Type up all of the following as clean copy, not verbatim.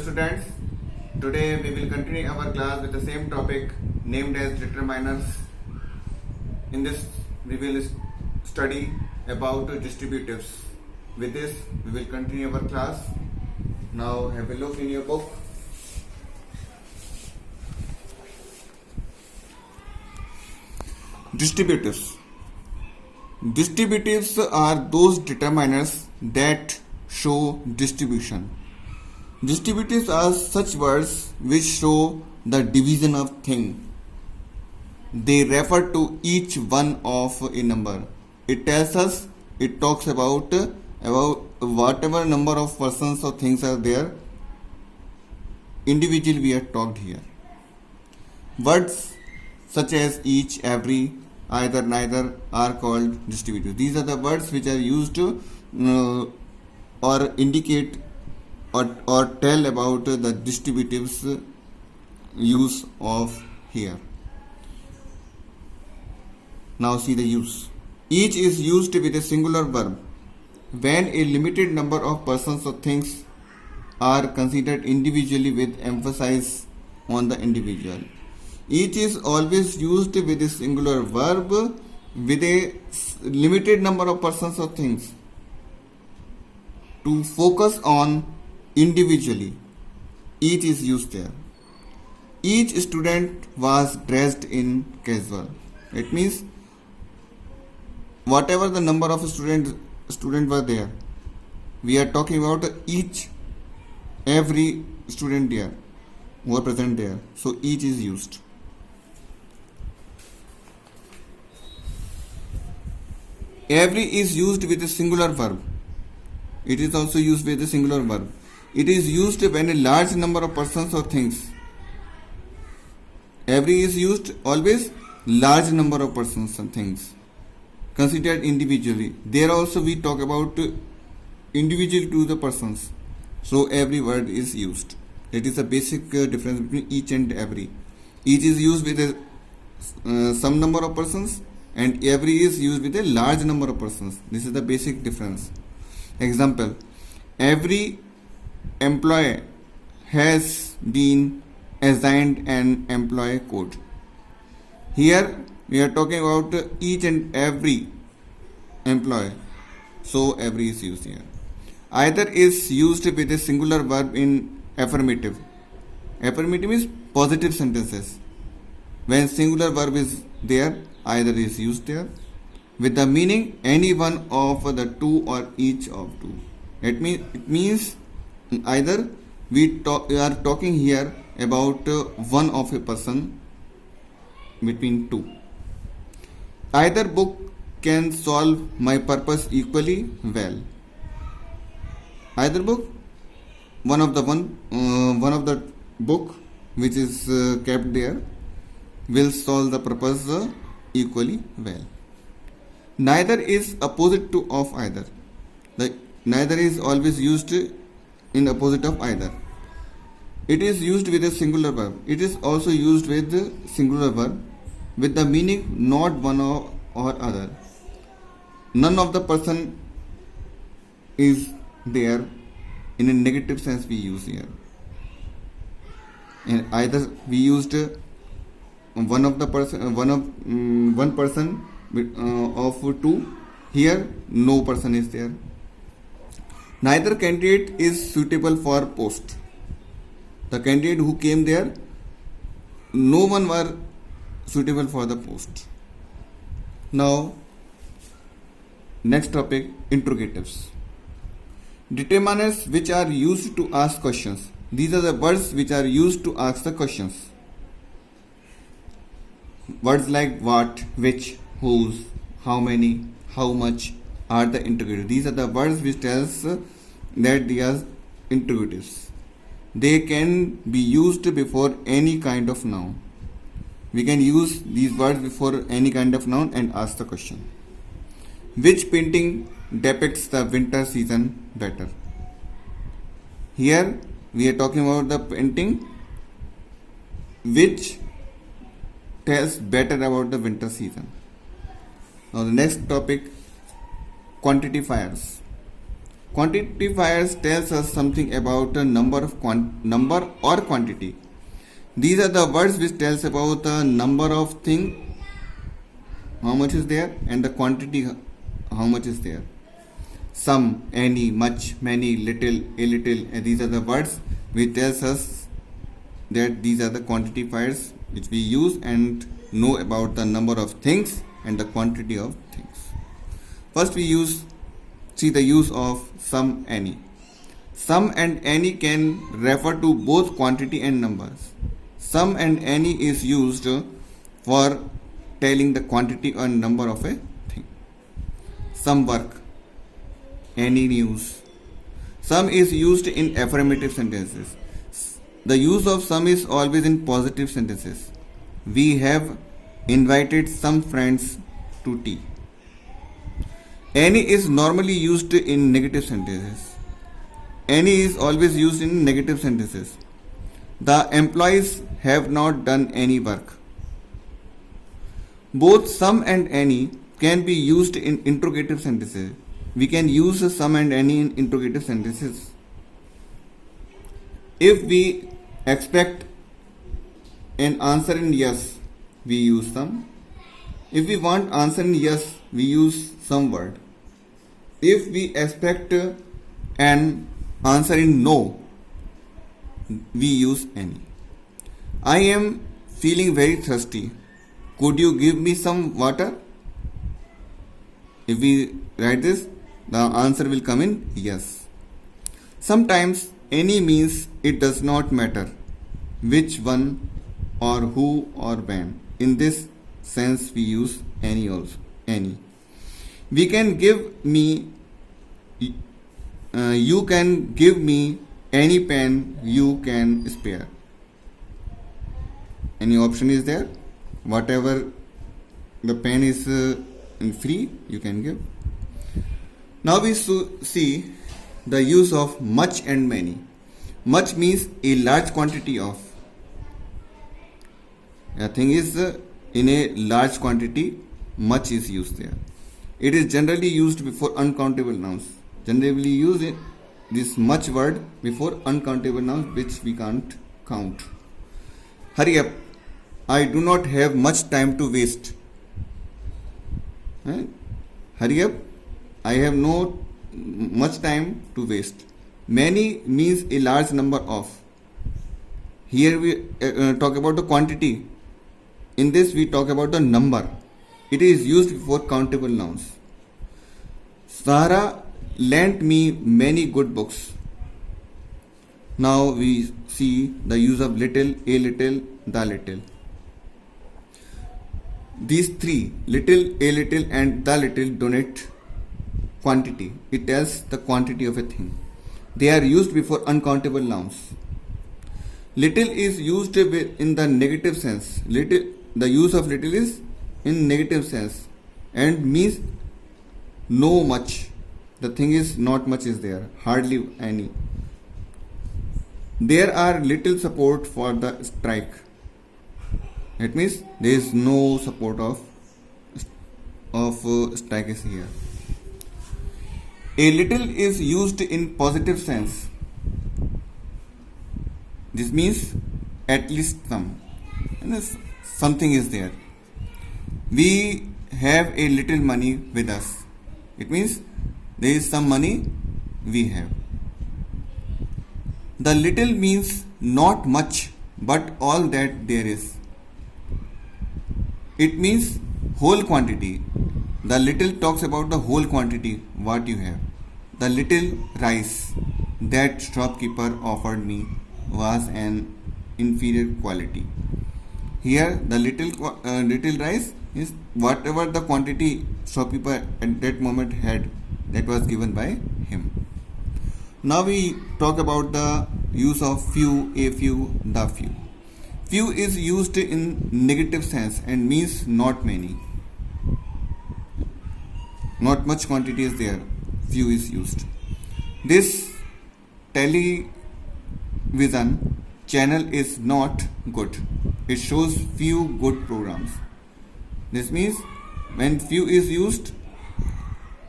students. Today we will continue our class with the same topic named as determiners. In this we will study about distributives. With this we will continue our class. Now have a look in your book. Distributives. Distributives are those determiners that show distribution. Distributives are such words which show the division of thing. They refer to each one of a number. It talks about whatever number of persons or things are there. Individually we are talked here. Words such as each, every, either, neither are called distributives. These are the words which are used to or indicate or tell about the distributives use of here. Now see the use. Each is used with a singular verb when a limited number of persons or things are considered individually with emphasis on the individual. Each is always used with a singular verb with a limited number of persons or things to focus on individually. Each is used there. Each student was dressed in casual. It means whatever the number of students were there, we are talking about every student there who are present there. So each is used. Every is used with a singular verb. It is also used with a singular verb. It is used when a large number of persons or things. Every is used always large number of persons and things considered individually. There also we talk about individual to the persons. So every word is used. It is a basic difference between each and every. Each is used with a some number of persons and every is used with a large number of persons. This is the basic difference. Example: every employee has been assigned an employee code. Here we are talking about each and every employee. So every is used here. Either is used with a singular verb in affirmative. Affirmative is positive sentences. When singular verb is there, either is used there with the meaning any one of the two or each of two. It means either we are talking here about one of a person between two. Either book can solve my purpose equally well. Either book, one of the book which is kept there will solve the purpose equally well. Neither is opposite to of either. The neither is always used in opposite of either. It is used with a singular verb. It is also used with the singular verb with the meaning not one or other. None of the person is there in a negative sense we use here. And either we used one person of two. Here no person is there. Neither candidate is suitable for post. The candidate who came there, no one were suitable for the post. Now next topic, interrogatives. Determiners which are used to ask questions. These are the words which are used to ask the questions. Words like what, which, whose, how many, how much are the interrogatives. These are the words which tells that they are interrogatives. They can be used before any kind of noun. We can use these words before any kind of noun and ask the question. Which painting depicts the winter season better? Here we are talking about the painting which tells better about the winter season. Now the next topic, quantifiers. Quantifiers tells us something about a number or quantity. These are the words which tells about the number of thing, how much is there, and the quantity, how much is there. Some, any, much, many, little, a little, and these are the words which tells us that these are the quantifiers which we use and know about the number of things and the quantity of things. First we see the use of some, any. Some and any can refer to both quantity and numbers. Some and any is used for telling the quantity or number of a thing. Some work, any news. Some is used in affirmative sentences. The use of some is always in positive sentences. We have invited some friends to tea. Any is normally used in negative sentences. Any is always used in negative sentences. The employees have not done any work. Both some and any can be used in interrogative sentences. We can use some and any in interrogative sentences. If we expect an answer in yes, we use some. If we want answer in yes, we use some word. If we expect an answer in no, we use any. I am feeling very thirsty. Could you give me some water? If we write this, the answer will come in yes. Sometimes any means it does not matter which one or who or when. In this sense we use any also. Any. We can give me, you can give me any pen you can spare. Any option is there. Whatever the pen is free, you can give. Now we see the use of much and many. Much means a large quantity of. A thing is in a large quantity, much is used there. It is generally used before uncountable nouns. Generally use this much word before uncountable nouns which we can't count. Hurry up. I do not have much time to waste. Hurry up. I have no much time to waste. Many means a large number of. Here we talk about the quantity. In this we talk about the number. It is used before countable nouns. Sahara lent me many good books. Now we see the use of little, a little, the little. These three, little, a little and the little, denote quantity. It tells the quantity of a thing. They are used before uncountable nouns. Little is used in the negative sense. The use of little is in negative sense and means no much. The thing is not much is there, hardly any. There are little support for the strike. It means there is no support of strike is here. A little is used in positive sense. This means at least some. And something is there. We have a little money with us. It means there is some money we have. The little means not much, but all that there is. It means whole quantity. The little talks about the whole quantity, what you have. The little rice that shopkeeper offered me was an inferior quality. Here the little rice is whatever the quantity shopkeeper at that moment had, that was given by him. Now we talk about the use of few, a few, the few. Few is used in negative sense and means not many. Not much quantity is there. Few is used. This television channel is not good. It shows few good programs. This means when few is used,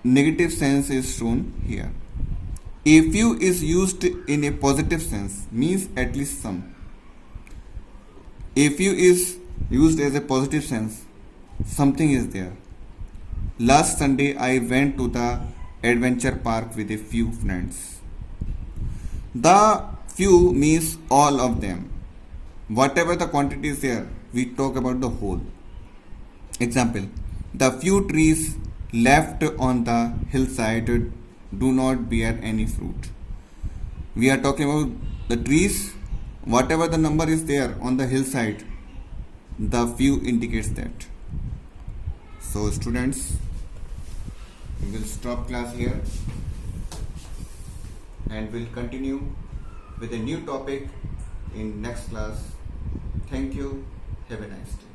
negative sense is shown here. A few is used in a positive sense, means at least some. A few is used as a positive sense, something is there. Last Sunday I went to the adventure park with a few friends. The few means all of them. Whatever the quantity is there, we talk about the whole. Example, the few trees left on the hillside do not bear any fruit. We are talking about the trees, whatever the number is there on the hillside, the few indicates that. So students, we will stop class here and will continue with a new topic in next class. Thank you. Have a nice day.